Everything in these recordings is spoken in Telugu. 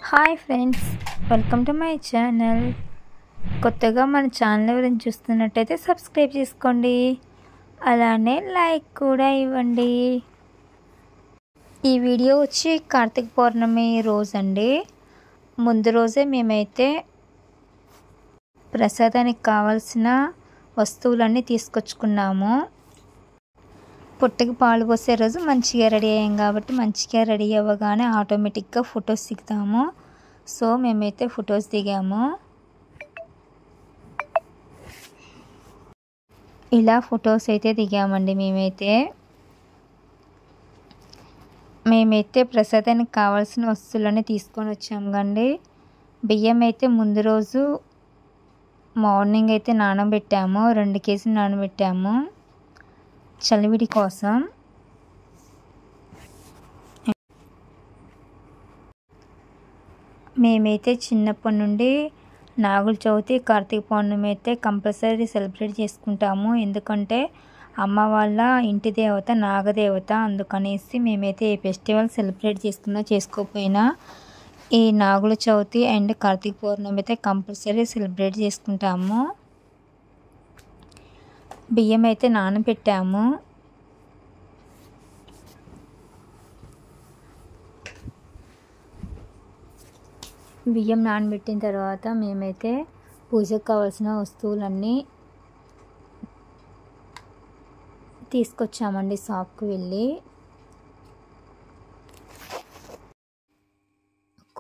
Hi friends, welcome to my channel. కొత్తగా మన ఛానల్ ఎవరైనా చూస్తున్నట్టయితే సబ్స్క్రైబ్ చేసుకోండి, అలానే లైక్ కూడా ఇవ్వండి. ఈ వీడియో వచ్చి కార్తీక పౌర్ణమి రోజు అండి. ముందు రోజే మేమైతే ప్రసాదానికి కావాల్సిన వస్తువులన్నీ తీసుకొచ్చుకున్నాము. పుట్టకి పాలు పోసే రోజు మంచిగా రెడీ అయ్యాం కాబట్టి మంచిగా రెడీ అవ్వగానే ఆటోమేటిక్గా ఫొటోస్ దిగుతాము. సో మేమైతే ఫొటోస్ దిగాము. ఇలా ఫొటోస్ అయితే దిగామండి. మేమైతే ప్రసాదానికి కావాల్సిన వస్తువులన్నీ తీసుకొని వచ్చాము కండి. బియ్యం అయితే ముందు రోజు మార్నింగ్ అయితే నానబెట్టాము. 2 కేజీలు నానబెట్టాము చలివిడి కోసం. మేమైతే చిన్నప్పటి నుండి నాగుల చవితి, కార్తీక పౌర్ణమి అయితే కంపల్సరీ సెలబ్రేట్ చేసుకుంటాము. ఎందుకంటే అమ్మ వాళ్ళ ఇంటి దేవత నాగదేవత, అందుకనేసి మేమైతే ఈ ఫెస్టివల్ సెలబ్రేట్ చేసుకోకపోయినా ఈ నాగుల చవితి అండ్ కార్తీక పౌర్ణమి అయితే కంపల్సరీ సెలబ్రేట్ చేసుకుంటాము. బియ్యం అయితే నానబెట్టాము. బియ్యం నానబెట్టిన తర్వాత మేమైతే పూజకు కావాల్సిన వస్తువులన్నీ తీసుకొచ్చామండి షాప్కి వెళ్ళి.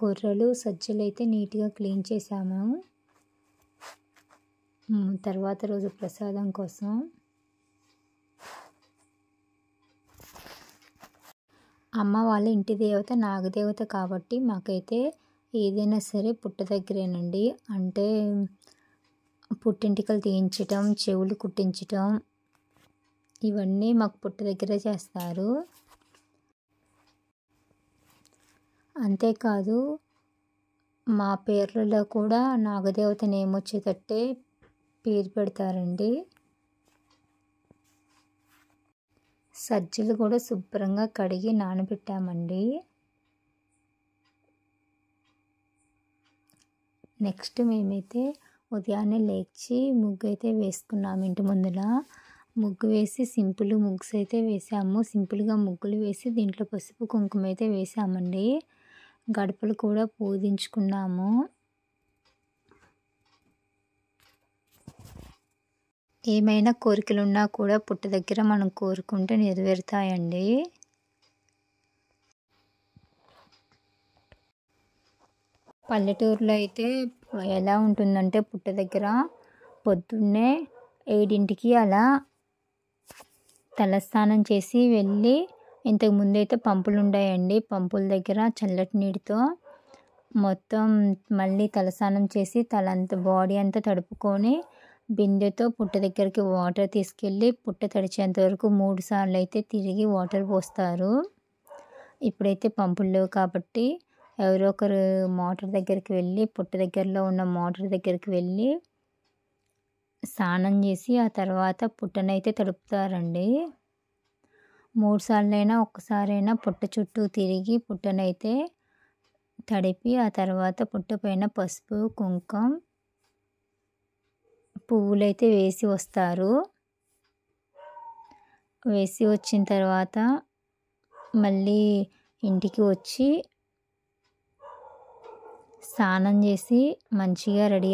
కొర్రలు, సజ్జలు అయితే నీట్గా క్లీన్ చేసాము. తర్వాత రోజు ప్రసాదం కోసం అమ్మ వాళ్ళ ఇంటి దేవత నాగదేవత కాబట్టి మాకైతే ఏదైనా సరే పుట్ట దగ్గరేనండి. అంటే పుట్టింటికలు తీయించటం, చెవులు కుట్టించటం ఇవన్నీ మాకు పుట్ట దగ్గరే చేస్తారు. అంతేకాదు మా పేర్లలో కూడా నాగదేవత నేమ్ వచ్చేటట్టే పేరు పెడతారండి. సజ్జలు కూడా శుభ్రంగా కడిగి నానబెట్టామండి. నెక్స్ట్ మేమైతే ఉదయాన్నే లేచి ముగ్గు అయితే వేసుకున్నాము. ఇంటి ముందర ముగ్గు వేసి సింపుల్ ముగ్స్ అయితే వేసాము. సింపుల్గా ముగ్గులు వేసి దీంట్లో పసుపు కుంకుమ అయితే వేసామండి. గడపలు కూడా పూజించుకున్నాము. ఏమైనా కోరికలు ఉన్నా కూడా పుట్ట దగ్గర మనం కోరుకుంటే నెరవేరుతాయండి. పల్లెటూరులో అయితే ఎలా ఉంటుందంటే పుట్ట దగ్గర పొద్దున్నే 7ంటికి అలా తలస్నానం చేసి వెళ్ళి, ఇంతకుముందు అయితే పంపులు ఉన్నాయండి. పంపుల దగ్గర చల్లటి నీటితో మొత్తం మళ్ళీ తలస్నానం చేసి తలంతా బాడీ అంతా తడుపుకొని బిందెతో పుట్ట దగ్గరికి వాటర్ తీసుకెళ్ళి పుట్ట తడిచేంత వరకు 3 సార్లు అయితే తిరిగి వాటర్ పోస్తారు. ఇప్పుడైతే పంపులు లేవు కాబట్టి ఎవరో ఒకరు మోటార్ దగ్గరికి వెళ్ళి పుట్ట దగ్గరలో ఉన్న మోటార్ దగ్గరికి వెళ్ళి స్నానం చేసి ఆ తర్వాత పుట్టనైతే తడుపుతారండి. 3 సార్లైనా ఒక్కసారైనా పుట్ట చుట్టూ తిరిగి పుట్టనైతే తడిపి ఆ తర్వాత పుట్ట పైన పసుపు, కుంకుమ, పువ్వులైతే వేసి వస్తారు. వేసి వచ్చిన తర్వాత మళ్ళీ ఇంటికి వచ్చి స్నానం చేసి మంచిగా రెడీ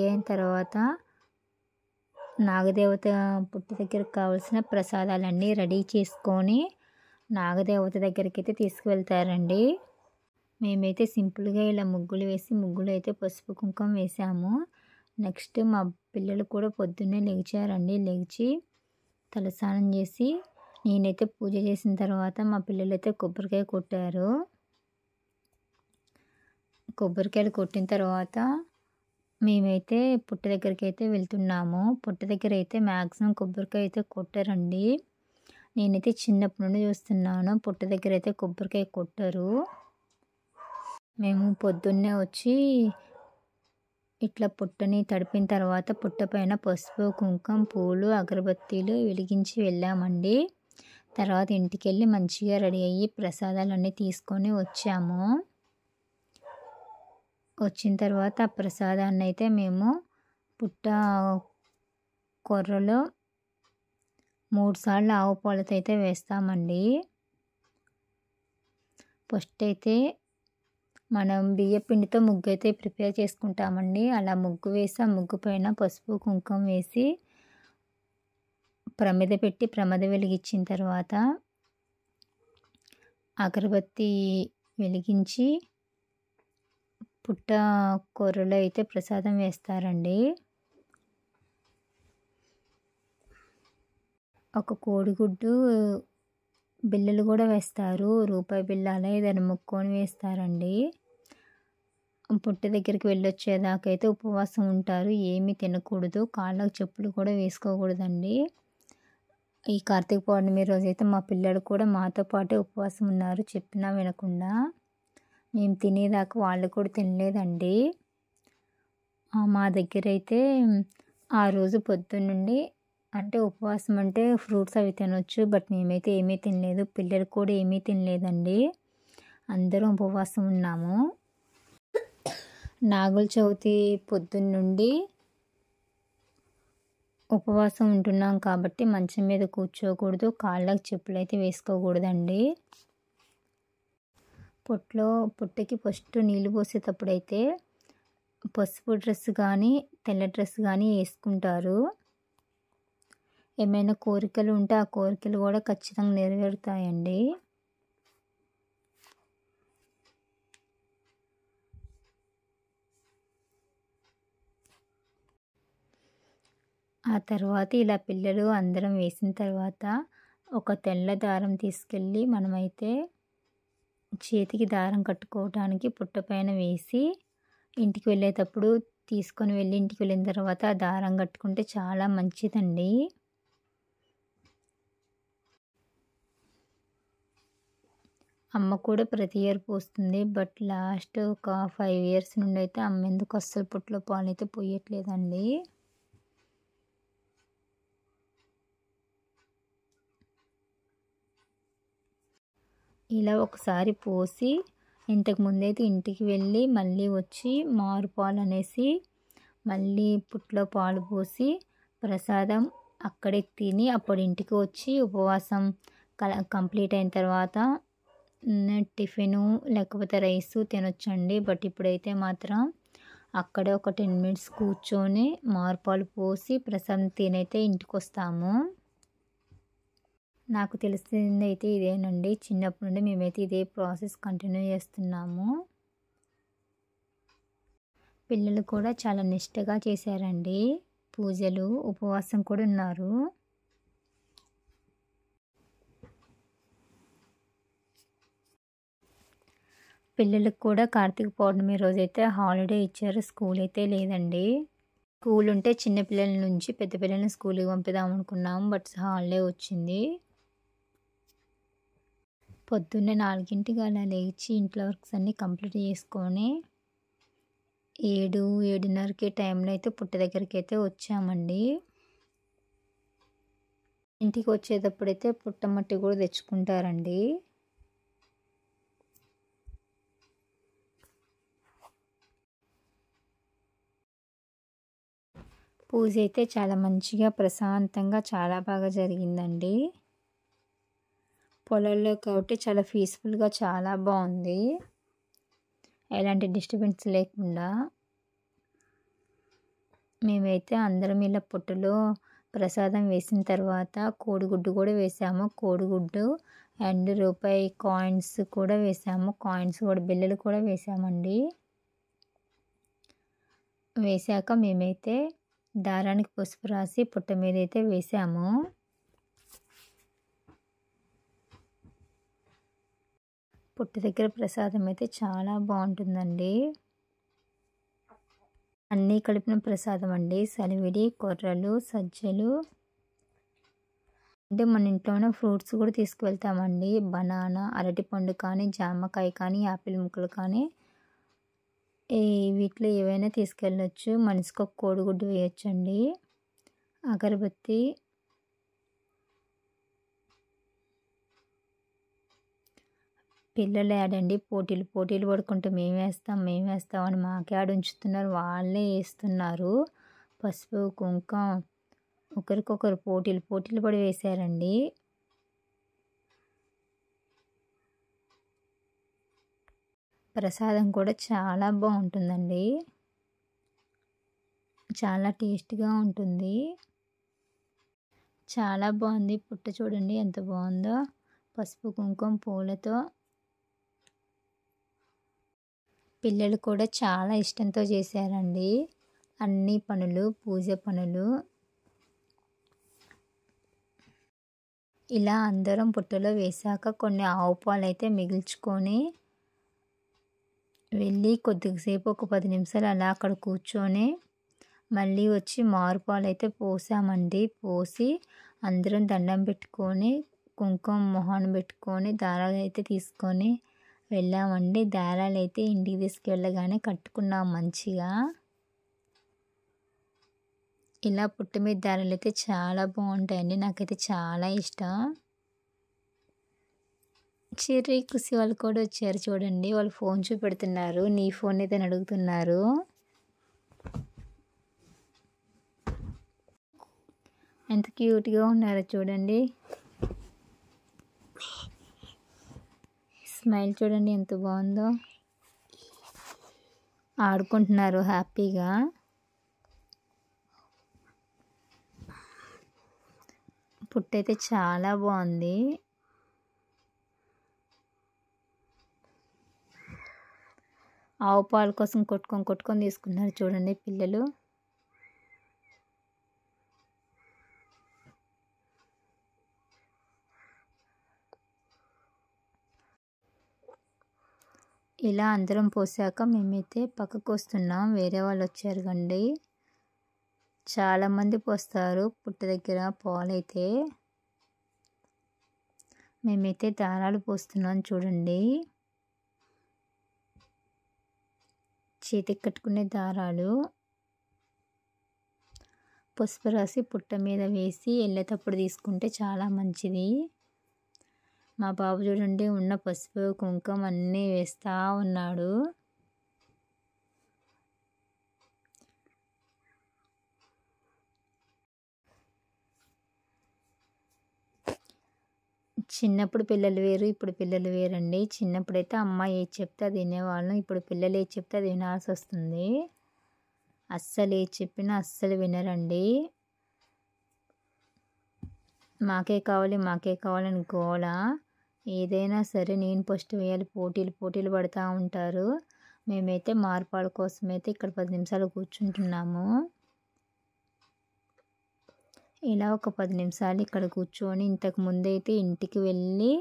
అయిన తర్వాత నాగదేవత పుట్ట దగ్గరకు కావాల్సిన ప్రసాదాలన్నీ రెడీ చేసుకొని నాగదేవత దగ్గరికి అయితే తీసుకువెళ్తారండి. మేమైతే సింపుల్గా ఇలా ముగ్గులు వేసి ముగ్గులు అయితే పసుపు కుంకుమ వేసాము. నెక్స్ట్ మా పిల్లలు కూడా పొద్దున్నే లేచారండి. లేచి తలస్నానం చేసి నేనైతే పూజ చేసిన తర్వాత మా పిల్లలు అయితే కొబ్బరికాయ కొట్టారు. కొబ్బరికాయలు కొట్టిన తర్వాత మేమైతే పుట్ట దగ్గరికి అయితే వెళ్తున్నాము. పుట్ట దగ్గర అయితే మ్యాక్సిమం కొబ్బరికాయ అయితే కొట్టారండి. నేనైతే చిన్నప్పటి నుండి చూస్తున్నాను, పుట్ట దగ్గర అయితే కొబ్బరికాయ కొట్టరు. మేము పొద్దున్నే వచ్చి ఇట్లా పుట్టని తడిపిన తర్వాత పుట్ట పైన పసుపు, కుంకుమ, పూలు, అగరబత్తీలు వెలిగించి వెళ్ళామండి. తర్వాత ఇంటికెళ్ళి మంచిగా రెడీ అయ్యి ప్రసాదాలన్నీ తీసుకొని వచ్చాము. వచ్చిన తర్వాత ఆ ప్రసాదాన్నయితే మేము పుట్ట కొర్రలో 3 సార్లు ఆవు పాలతో అయితే వేస్తామండి. ఫస్ట్ అయితే మనం బియ్యపిండితో ముగ్గు అయితే ప్రిపేర్ చేసుకుంటామండి. అలా ముగ్గు వేసి ఆ ముగ్గు పైన పసుపు కుంకుమ వేసి ప్రమిద పెట్టి ప్రమిద వెలిగించిన తర్వాత అగరబత్తి వెలిగించి పుట్ట కూరలో అయితే ప్రసాదం వేస్తారండి. ఒక కోడిగుడ్డు బిళ్ళలు కూడా వేస్తారు. రూపాయి బిళ్ళ అలా ఏదైనా ముక్కొని వేస్తారండి. పుట్ట దగ్గరికి వెళ్ళొచ్చేదాకా అయితే ఉపవాసం ఉంటారు. ఏమీ తినకూడదు. కాళ్ళకు చెప్పులు కూడా వేసుకోకూడదండి. ఈ కార్తీక పౌర్ణమి రోజైతే మా పిల్లలు కూడా మాతో పాటే ఉపవాసం ఉన్నారు. చెప్పినా వినకుండా. మేము తినేదాకా వాళ్ళు కూడా తినలేదండి. మా దగ్గర అయితే ఆ రోజు పొద్దున్నుండి అంటే ఉపవాసం అంటే ఫ్రూట్స్ అవి తినొచ్చు. బట్ మేమైతే ఏమీ తినలేదు. పిల్లలు కూడా ఏమీ తినలేదండి. అందరం ఉపవాసం ఉన్నాము. నాగుల చవితి పొద్దున్నుండి ఉపవాసం ఉంటున్నాం కాబట్టి మంచం మీద కూర్చోకూడదు. కాళ్ళకు చెప్పులు అయితే వేసుకోకూడదండి. పుట్టకి ఫస్ట్ నీళ్ళు పోసేటప్పుడైతే పసుపు డ్రెస్ కానీ తెల్ల డ్రెస్ కానీ వేసుకుంటారు. ఏమైనా కోరికలు ఉంటే ఆ కోరికలు కూడా ఖచ్చితంగా నెరవేరుతాయండి. ఆ తర్వాత ఇలా పిల్లలు అందరం వేసిన తర్వాత ఒక తెల్ల దారం తీసుకెళ్ళి మనమైతే చేతికి దారం కట్టుకోవడానికి పుట్ట పైన వేసి ఇంటికి వెళ్ళేటప్పుడు తీసుకొని వెళ్ళి ఇంటికి వెళ్ళిన తర్వాత ఆ దారం కట్టుకుంటే చాలా మంచిదండి. అమ్మ కూడా ప్రతి ఇయర్ పోస్తుంది. బట్ లాస్ట్ ఒక 5 years నుండి అయితే అమ్మ ఎందుకు అస్సలు పుట్టలో పాలు అయితే పోయట్లేదండి. ఇలా ఒకసారి పోసి ఇంతకుముందైతే ఇంటికి వెళ్ళి మళ్ళీ వచ్చి మారు పాలు అనేసి మళ్ళీ పుట్టలో పాలు పోసి ప్రసాదం అక్కడే తిని అప్పుడు ఇంటికి వచ్చి ఉపవాసం కంప్లీట్ అయిన తర్వాత టిఫిను లేకపోతే రైసు తినొచ్చండి. బట్ ఇప్పుడైతే మాత్రం అక్కడే ఒక 10 minutes కూర్చొని మారుపాలు పోసి ప్రసాదం తినైతే ఇంటికి వస్తాము. నాకు తెలిసింది అయితే ఇదేనండి. చిన్నప్పటి నుండి మేమైతే ఇదే ప్రాసెస్ కంటిన్యూ చేస్తున్నాము. పిల్లలు కూడా చాలా నిష్టగా చేశారండి పూజలు. ఉపవాసం కూడా ఉన్నారు. పిల్లలకు కూడా కార్తీక పౌర్ణమి రోజైతే హాలిడే ఇచ్చారు. స్కూల్ అయితే లేదండి. స్కూల్ ఉంటే చిన్నపిల్లల నుంచి పెద్ద పిల్లల్ని స్కూల్కి పంపిద్దాం అనుకున్నాము. బట్ హాలిడే వచ్చింది. పొద్దున్నే 4కి అలా లేచి ఇంట్లో వర్క్స్ అన్నీ కంప్లీట్ చేసుకొని 7-7:30 టైంలో అయితే పుట్ట దగ్గరికి అయితే వచ్చామండి. ఇంటికి వచ్చేటప్పుడైతే పుట్టమట్టి కూడా తెచ్చుకుంటారండి. పూజ అయితే చాలా మంచిగా ప్రశాంతంగా చాలా బాగా జరిగిందండి. పొలాల్లో కాబట్టి చాలా పీస్ఫుల్గా చాలా బాగుంది. ఎలాంటి డిస్టర్బెన్స్ లేకుండా మేమైతే అందరం ఇలా పుట్టలో ప్రసాదం వేసిన తర్వాత కోడిగుడ్డు కూడా వేసాము. కోడిగుడ్డు అండ్ రూపాయి కాయిన్స్ కూడా వేసాము. కాయిన్స్ కూడా బిళ్ళలు కూడా వేసామండి. వేసాక మేమైతే దారానికి పసుపు రాసి పుట్ట మీద అయితే వేసాము. పుట్ట దగ్గర ప్రసాదం అయితే చాలా బాగుంటుందండి. అన్నీ కలిపిన ప్రసాదం అండి. సలివిడి, కొర్రలు, సజ్జలు అంటే మన ఇంట్లోనే ఫ్రూట్స్ కూడా తీసుకువెళ్తామండి. బనానా, అరటిపండు కానీ, జామకాయ కానీ, యాపిల్ ముక్కలు కానీ వీటిలో ఏవైనా తీసుకెళ్ళొచ్చు. మనిషికి ఒక కోడిగుడ్డు వేయొచ్చండి. అగరబత్తి పిల్లలు యాడండి పోటీలు పోటీలు పడుకుంటూ మేము వేస్తాం అని మాకే ఆడ ఉంచుతున్నారు. వాళ్ళే వేస్తున్నారు. పసుపు, కుంకుమ ఒకరికొకరు పోటీలు పోటీలు పడి వేశారండి. ప్రసాదం కూడా చాలా బాగుంటుందండి. చాలా టేస్ట్‌గా ఉంటుంది. చాలా బాగుంది. పుట్ట చూడండి ఎంత బాగుందో. పసుపు, కుంకుమ, పూలతో పిల్లలు కూడా చాలా ఇష్టంతో చేశారండి. అన్ని పనులు, పూజ పనులు. ఇలా అందరం పుట్టలో వేశాక కొన్ని ఆవు పాలైతే మిగిల్చుకొని వెళ్ళి కొద్దిసేపు ఒక 10 నిమిషాలు అలా అక్కడ కూర్చొని మళ్ళీ వచ్చి మారుపాలైతే పోసామండి. పోసి అందరం దండం పెట్టుకొని కుంకుమ మొహాన పెట్టుకొని దారాలైతే తీసుకొని వెళ్ళామండి. దారాలైతే ఇంటికి తీసుకెళ్ళగానే కట్టుకున్నాం మంచిగా. ఇలా పుట్ట మీద దారాలైతే చాలా బాగుంటాయండి. నాకైతే చాలా ఇష్టం. చిర్రి కుసి వాళ్ళు కూడా వచ్చారు చూడండి. వాళ్ళు ఫోన్ చూపెడుతున్నారు. నీ ఫోన్ అయితే అడుగుతున్నారు. ఎంత క్యూట్గా ఉన్నారో చూడండి. స్మైల్ చూడండి ఎంత బాగుందో. ఆడుకుంటున్నారు హ్యాపీగా. పుట్టయితే చాలా బాగుంది. ఆవు పాల కోసం కొట్టుకొని తీసుకున్నారు చూడండి పిల్లలు. ఇలా అందరం పోసాక మేమైతే పక్కకు వస్తున్నాం. వేరే వాళ్ళు వచ్చారు కండి. చాలామంది పోస్తారు పుట్ట దగ్గర పాలైతే. మేమైతే దారాలు పోస్తున్నాం చూడండి. చేతికి కట్టుకునే దారాలు పసుపు రాసి పుట్ట మీద వేసి వెళ్ళేటప్పుడు తీసుకుంటే చాలా మంచిది. మా బాబు చూడండి ఉన్న పసుపు కుంకుమ అన్నీ వేస్తూ ఉన్నాడు. చిన్నప్పుడు పిల్లలు వేరు, ఇప్పుడు పిల్లలు వేరండి. చిన్నప్పుడైతే అమ్మ ఏది చెప్తే అది వినేవాళ్ళం. ఇప్పుడు పిల్లలు ఏది చెప్తే అది వినాల్సి వస్తుంది. అస్సలు ఏది చెప్పినా అస్సలు వినరండి. మాకే కావాలని గోల. ఏదైనా సరే నేను ఫస్ట్ వేయాలి పోటీలు పడుతూ ఉంటారు. మేమైతే మార్పాల కోసమైతే ఇక్కడ 10 నిమిషాలు కూర్చుంటున్నాము. ఇలా ఒక 10 నిమిషాలు ఇక్కడ కూర్చొని ఇంతకు ముందైతే ఇంటికి వెళ్ళి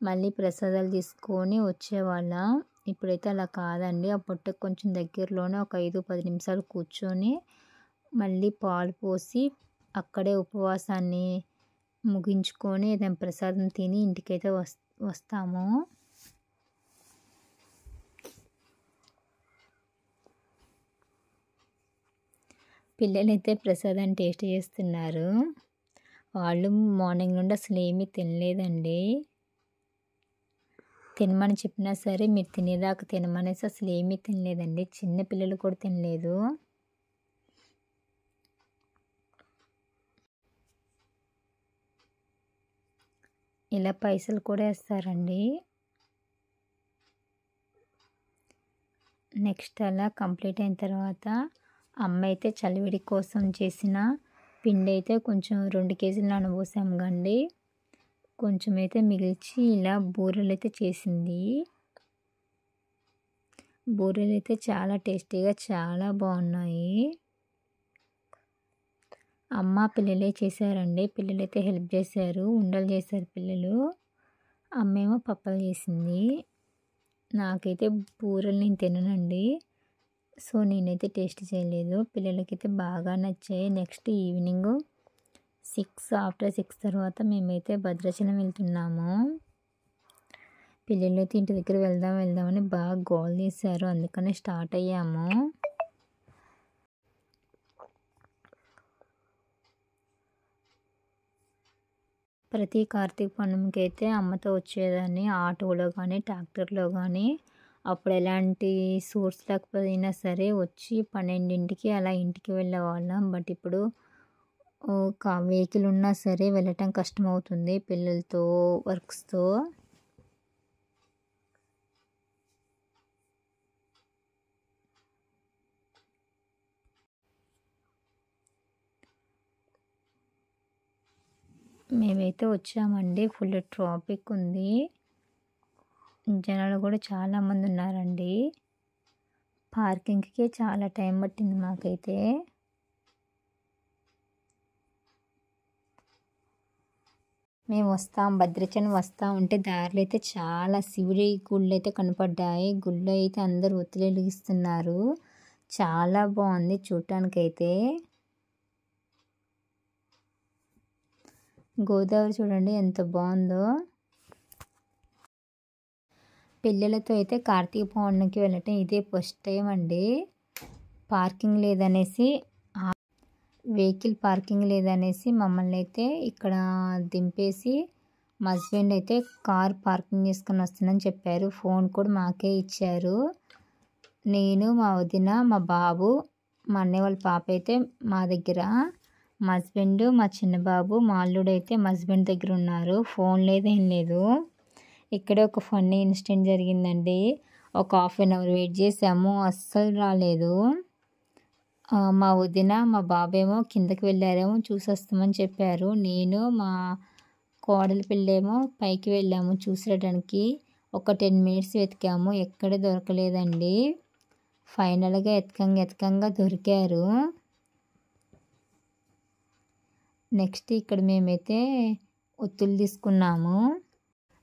మళ్ళీ ప్రసాదాలు తీసుకొని వచ్చేవాళ్ళం. ఇప్పుడైతే అలా కాదండి. ఆ పుట్టకు కొంచెం దగ్గరలోనే ఒక 5-10 నిమిషాలు కూర్చొని మళ్ళీ పాలు పోసి అక్కడే ఉపవాసాన్ని ముగించుకొని ఏదైనా ప్రసాదం తిని ఇంటికైతే వస్తాము. పిల్లలైతే ప్రసాదం టేస్ట్ చేస్తున్నారు. వాళ్ళు మార్నింగ్ నుండి అసలు ఏమీ తినలేదండి. తినమని చెప్పినా సరే మీరు తినేదాకా తినమనేసి అసలు ఏమీ తినలేదండి. చిన్న పిల్లలు కూడా తినలేదు. ఇలా పైసలు కూడా వేస్తారండి. నెక్స్ట్ అలా కంప్లీట్ అయిన తర్వాత అమ్మ అయితే చలివిడి కోసం చేసిన పిండి అయితే కొంచెం 2 కేజీలు నానబోసాం కండి. కొంచెం అయితే మిగిల్చి ఇలా బూరెలు అయితే చేసింది. బూరెలు అయితే చాలా టేస్టీగా చాలా బాగున్నాయి. అమ్మ పిల్లలే చేశారండి. పిల్లలైతే హెల్ప్ చేశారు. ఉండలు చేశారు పిల్లలు. అమ్మేమో పప్పలు చేసింది. నాకైతే బూరెలు నేను తిననండి. సో నేనైతే టేస్ట్ చేయలేదు. పిల్లలకైతే బాగా నచ్చాయి. నెక్స్ట్ ఈవినింగ్ 6 తర్వాత మేమైతే భద్రాచలం వెళ్తున్నాము. పిల్లలైతే ఇంటి దగ్గర వెళ్దామని బాగా గోల్ చేశారు. అందుకనే స్టార్ట్ అయ్యాము. ప్రతి కార్తీక పౌర్ణమికి అయితే అమ్మతో వచ్చేదాన్ని ఆటోలో కానీ ట్రాక్టర్లో కానీ. అప్పుడు ఎలాంటి సోర్స్ లేకపోయినా సరే వచ్చి 12కి అలా ఇంటికి వెళ్ళేవాళ్ళం. బట్ ఇప్పుడు ఒక వెహికల్ ఉన్నా సరే వెళ్ళటం కష్టమవుతుంది పిల్లలతో వర్క్స్తో. మేమైతే వచ్చామండి. ఫుల్ ట్రాఫిక్ ఉంది, జనాలు కూడా చాలామంది ఉన్నారండి. పార్కింగ్కి చాలా టైం పట్టింది మాకైతే. మేము భద్రాచలం వస్తూ ఉంటే దారిలో అయితే చాలా శివుడి గుళ్ళు అయితే కనపడ్డాయి. గుళ్ళు అయితే అందరూ ఒత్తులు వెలిగిస్తున్నారు. చాలా బాగుంది చూడటానికైతే. గోదావరి చూడండి ఎంత బాగుందో. పిల్లలతో అయితే కార్తీక పౌర్ణమికి వెళ్ళటం ఇదే ఫస్ట్ టైం అండి. పార్కింగ్ లేదనేసి, వెహికల్ పార్కింగ్ లేదనేసి మమ్మల్ని అయితే ఇక్కడ దింపేసి మా హస్బెండ్ అయితే కార్ పార్కింగ్ చేసుకొని వస్తానని చెప్పారు. ఫోన్ కూడా మాకే ఇచ్చారు. నేను, మా వదిన, మా బాబు, మా అన్నయ్య వాళ్ళ పాప అయితే మా దగ్గర, మా హస్బెండ్, మా చిన్న బాబు, మా అల్లుడు అయితే మా హస్బెండ్ దగ్గర ఉన్నారు. ఫోన్ లేదు, ఏం లేదు. ఇక్కడే ఒక ఫన్నీ ఇన్సిడెంట్ జరిగిందండి. ఒక హాఫ్ అన్ అవర్ వెయిట్ చేసాము, అస్సలు రాలేదు. మా వదిన, మా బాబేమో కిందకి వెళ్ళారేమో చూసి వస్తామని చెప్పారు. నేను, మా కోడలి పిల్లేమో పైకి వెళ్ళాము చూసేయడానికి. ఒక 10 మినిట్స్ వెతికాము, ఎక్కడ దొరకలేదండి. ఫైనల్గా ఎతకంగా దొరికారు. నెక్స్ట్ ఇక్కడ మేమైతే ఒత్తులు తీసుకున్నాము.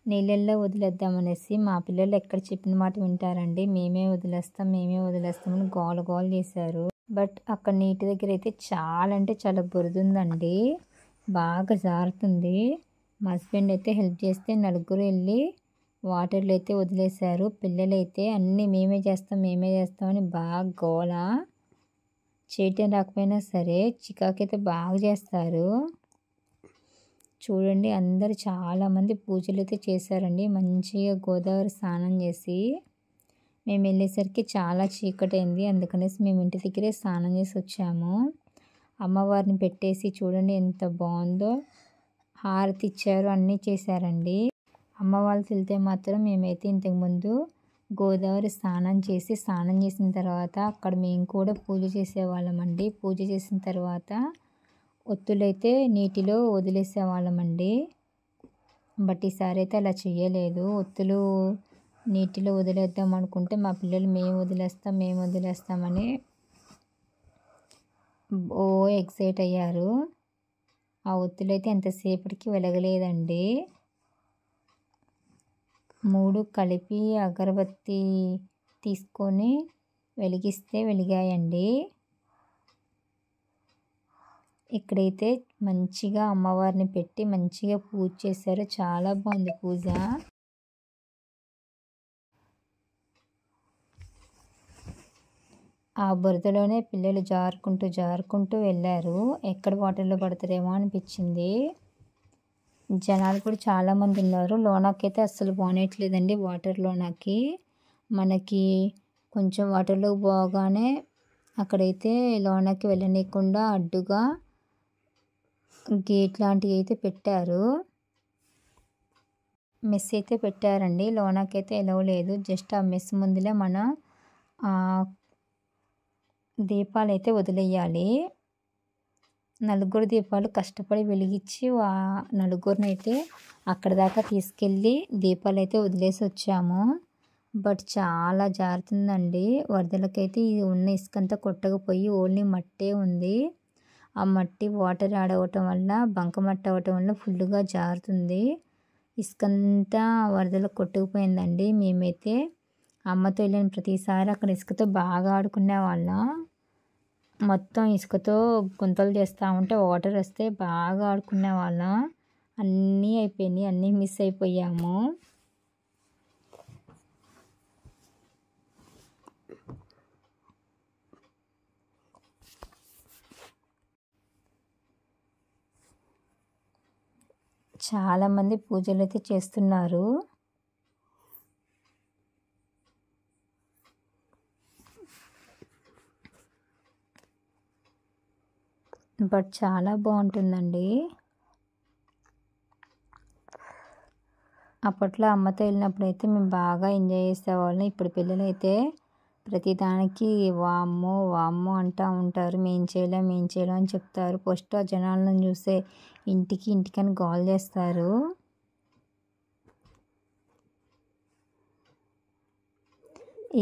నీళ్ళల్లో వదిలేద్దామనేసి మా పిల్లలు ఎక్కడ చెప్పిన మాట వింటారండి. మేమే వదిలేస్తామని గోల చేశారు. బట్ అక్కడ నీటి దగ్గర అయితే చాలా అంటే చాలా బురదుందండి, బాగా జారుతుంది. మా హస్బెండ్ అయితే హెల్ప్ చేస్తే నలుగురు వెళ్ళి వాటర్లో అయితే వదిలేశారు. పిల్లలైతే అన్నీ మేమే చేస్తామని బాగా గోల. చేయటం రాకపోయినా సరే చికాకైతే బాగా చేస్తారు. చూడండి అందరు చాలామంది పూజలు అయితే చేశారండి. మంచిగా గోదావరి స్నానం చేసి మేము వెళ్ళేసరికి చాలా చీకటైంది. అందుకనేసి మేము ఇంటి దగ్గరే స్నానం చేసి వచ్చాము. అమ్మవారిని పెట్టేసి చూడండి ఎంత బాగుందో. హారతి ఇచ్చారు, అన్నీ చేశారండి. అమ్మ వాళ్ళు వెళ్తే మాత్రం మేమైతే ఇంతకుముందు గోదావరి స్నానం చేసిన తర్వాత అక్కడ మేము కూడా పూజ చేసేవాళ్ళమండి. పూజ చేసిన తర్వాత ఒత్తులైతే నీటిలో వదిలేసేవాళ్ళమండి. బట్ ఈసారి అయితే అలా చేయలేదు. ఒత్తులు నీటిలో వదిలేద్దాం అనుకుంటే మా పిల్లలు మేము వదిలేస్తామని ఎక్సైట్ అయ్యారు. ఆ ఒత్తులైతే ఎంతసేపటికి వెలగలేదండి. 3 కలిపి అగరబత్తి తీసుకొని వెలిగిస్తే వెలిగాయండి. ఇక్కడైతే మంచిగా అమ్మవారిని పెట్టి మంచిగా పూజ చేశారు. చాలా బాగుంది పూజ. ఆ బురదలోనే పిల్లలు జారుకుంటూ వెళ్ళారు. ఎక్కడ వాటర్లో పడతారేమో అనిపించింది. జనాలు కూడా చాలామంది ఉన్నారు. లోనాకైతే అస్సలు బానేయట్లేదండి వాటర్లోనాకి. మనకి కొంచెం వాటర్లో పోగానే అక్కడైతే లోనకి వెళ్ళనీయకుండా అడ్డుగా గేట్ లాంటివి అయితే పెట్టారు. మెస్ అయితే పెట్టారండి. లోనకైతే ఎలవ్ లేదు. జస్ట్ ఆ మెస్ ముందులే మన దీపాలు అయితే వదిలేయాలి. 4 దీపాలు కష్టపడి వెలిగించి నలుగురిని అయితే అక్కడ దాకా తీసుకెళ్ళి దీపాలు అయితే వదిలేసి వచ్చాము. బట్ చాలా జారుతుందండి. వరదలకైతే ఇది ఉన్న ఇసుకంతా కొట్టకపోయి ఓన్లీ మట్టే ఉంది. ఆ మట్టి వాటర్ యాడ్ అవ్వటం వల్ల, బంకమట్టి అవ్వటం వల్ల ఫుల్గా జారుతుంది. ఇసుకంతా వరదలకు కొట్టుకుపోయిందండి. మేమైతే అమ్మతో వెళ్ళిన ప్రతిసారి అక్కడ ఇసుకతో బాగా ఆడుకునే వాళ్ళం. మొత్తం ఇసుకతో గుంతలు చేస్తూ ఉంటే వాటర్ వస్తే బాగా ఆడుకునే వాళ్ళం. అన్నీ అయిపోయినాయి, అన్నీ మిస్ అయిపోయాము. చాలామంది పూజలైతే చేస్తున్నారు. బట్ చాలా బాగుంటుందండి. అప్పట్లో అమ్మతో వెళ్ళినప్పుడైతే మేము బాగా ఎంజాయ్ చేసేవాళ్ళం. ఇప్పుడు పిల్లలైతే ప్రతిదానికి వామ్మో వామ్మో అంటూ ఉంటారు. మేము చేయలేం మేము చేయలేం అని చెప్తారు. ఫస్ట్ ఆ జనాలను చూస్తే ఇంటికని గోల చేస్తారు.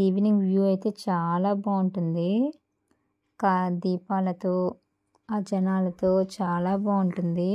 ఈవినింగ్ వ్యూ అయితే చాలా బాగుంటుంది. దీపాలతో ఆ జనాలతో చాలా బాగుంటుంది.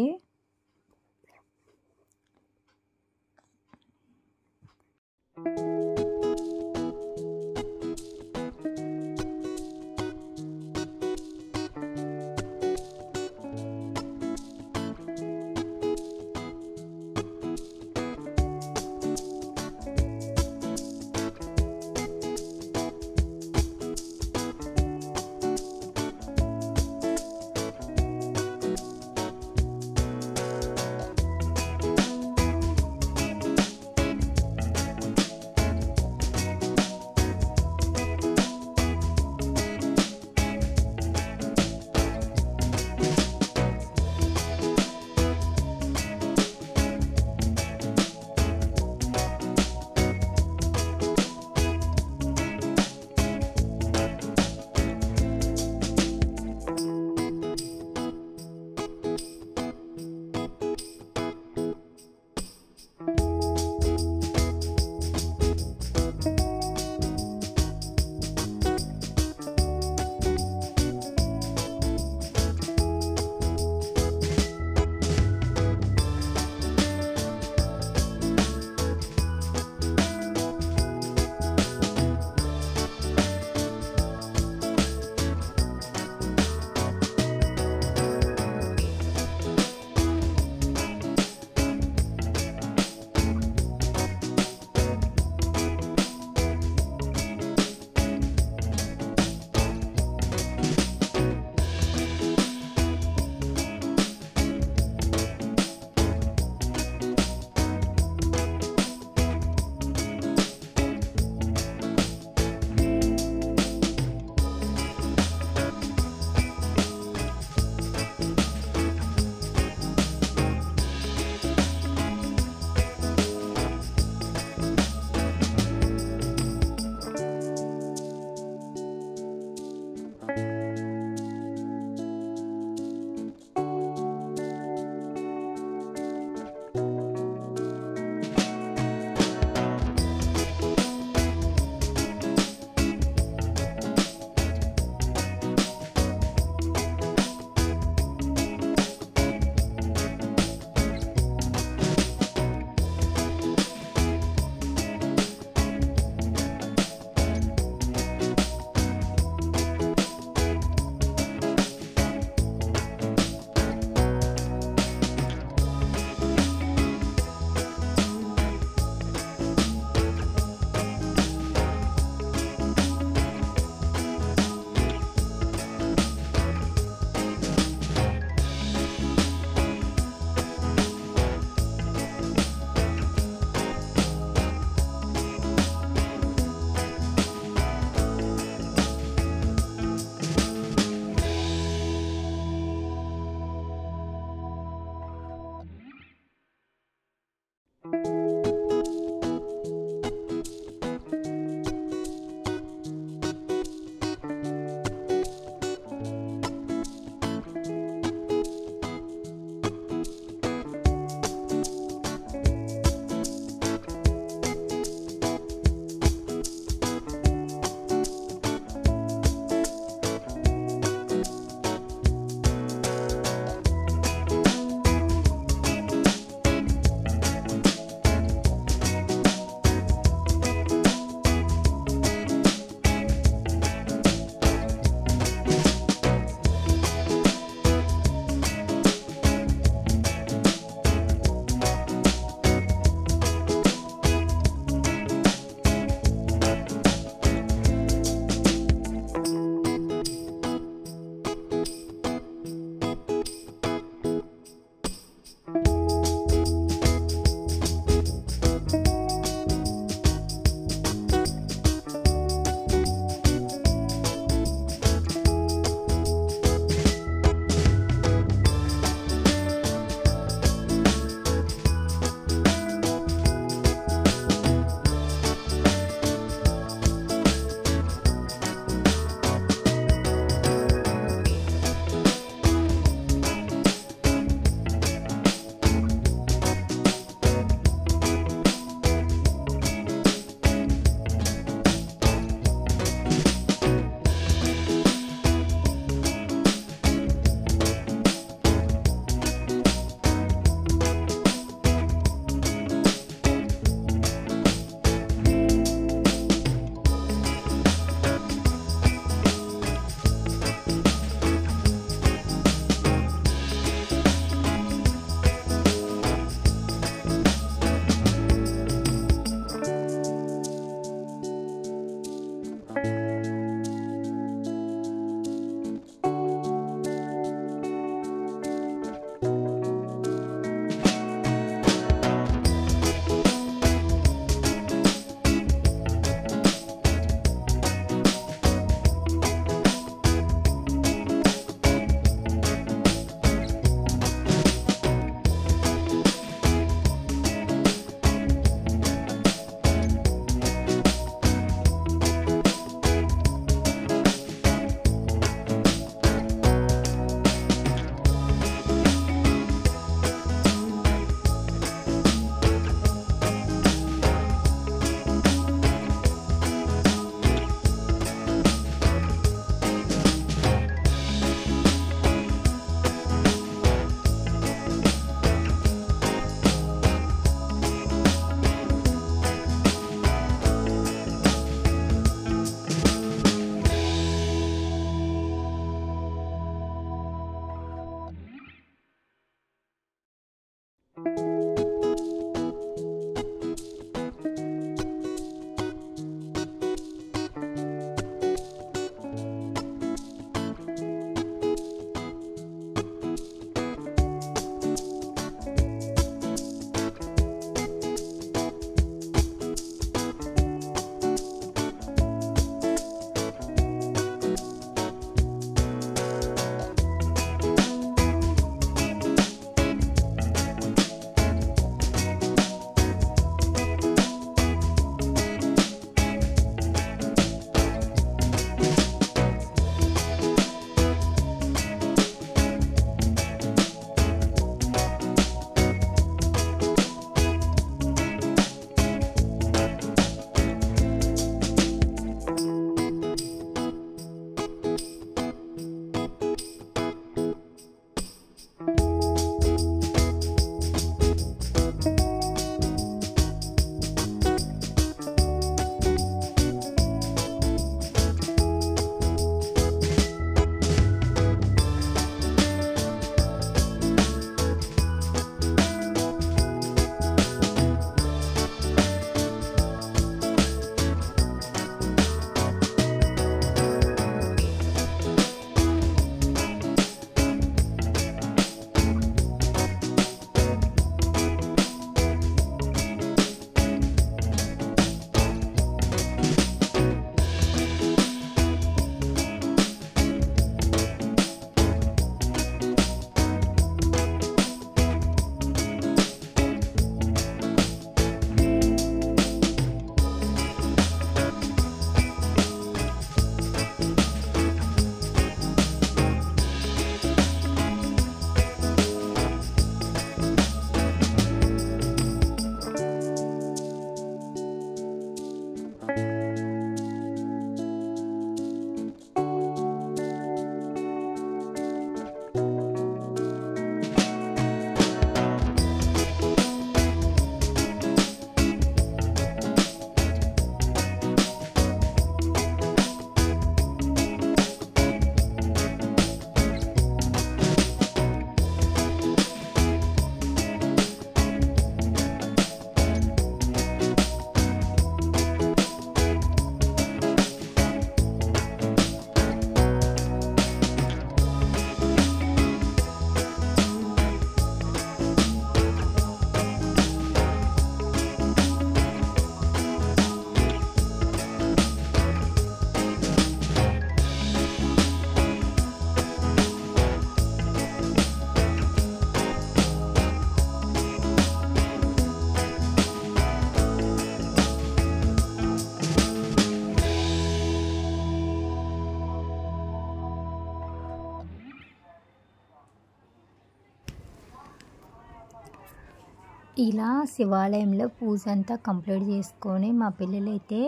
ఇలా శివాలయంలో పూజ అంతా కంప్లీట్ చేసుకొని మా పిల్లలైతే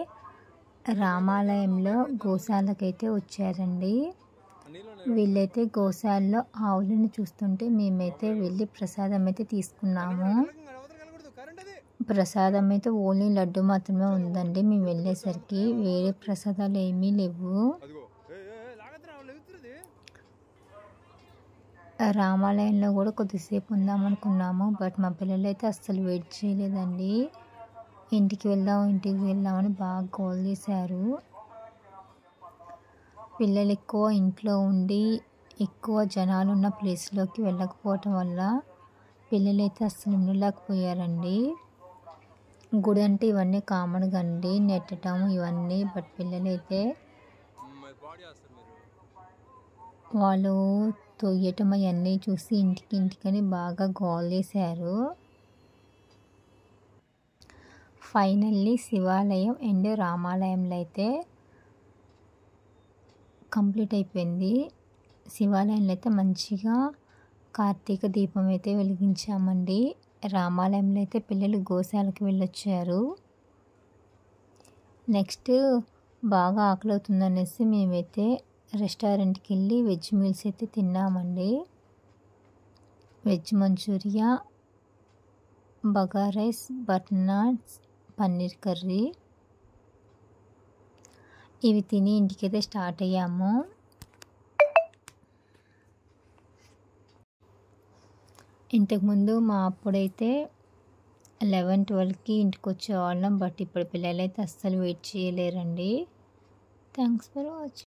రామాలయంలో గోశాలకైతే వచ్చారండి. వీళ్ళైతే గోశాలలో ఆవులను చూస్తుంటే మేమైతే వెళ్ళి ప్రసాదం అయితే తీసుకున్నాము. ప్రసాదం అయితే ఓన్లీ లడ్డు మాత్రమే ఉందండి. మేము వెళ్ళేసరికి వేరే ప్రసాదాలు ఏమీ లేవు. రామాలయంలో కూడా కొద్దిసేపు ఉందామనుకున్నాము, బట్ మా పిల్లలు అయితే అస్సలు వెయిట్ చేయలేదండి. ఇంటికి వెళ్దామని బాగా గోల్ చేశారు. పిల్లలు ఎక్కువ ఇంట్లో ఉండి ఎక్కువ జనాలు ఉన్న ప్లేస్లోకి వెళ్ళకపోవటం వల్ల పిల్లలైతే అస్సలు ఉండలేకపోయారండి. గుడి అంటే ఇవన్నీ కామన్గా అండి, నెట్టడం ఇవన్నీ, బట్ పిల్లలైతే వాళ్ళు తొయ్యటం అవన్నీ చూసి ఇంటికని బాగా గోల్ చేశారు. ఫైనల్లీ శివాలయం అండ్ రామాలయంలో అయితే కంప్లీట్ అయిపోయింది. శివాలయంలో అయితే మంచిగా కార్తీక దీపం అయితే వెలిగించామండి. రామాలయంలో అయితే పిల్లలు గోశాలకు వెళ్ళొచ్చారు. నెక్స్ట్ బాగా ఆకలి అవుతుందనేసి మేమైతే రెస్టారెంట్కి వెళ్ళి వెజ్ మీల్స్ అయితే తిన్నామండి. Veg manchurian, bagara rice, butter naans, paneer curry ఇవి తిని ఇంటికైతే స్టార్ట్ అయ్యాము. ఇంతకుముందు మా అప్పుడైతే 11-12కి ఇంటికి వచ్చేవాళ్ళం, బట్ ఇప్పుడు పిల్లలైతే అస్సలు వెయిట్ చేయలేరండి. Thanks for watching.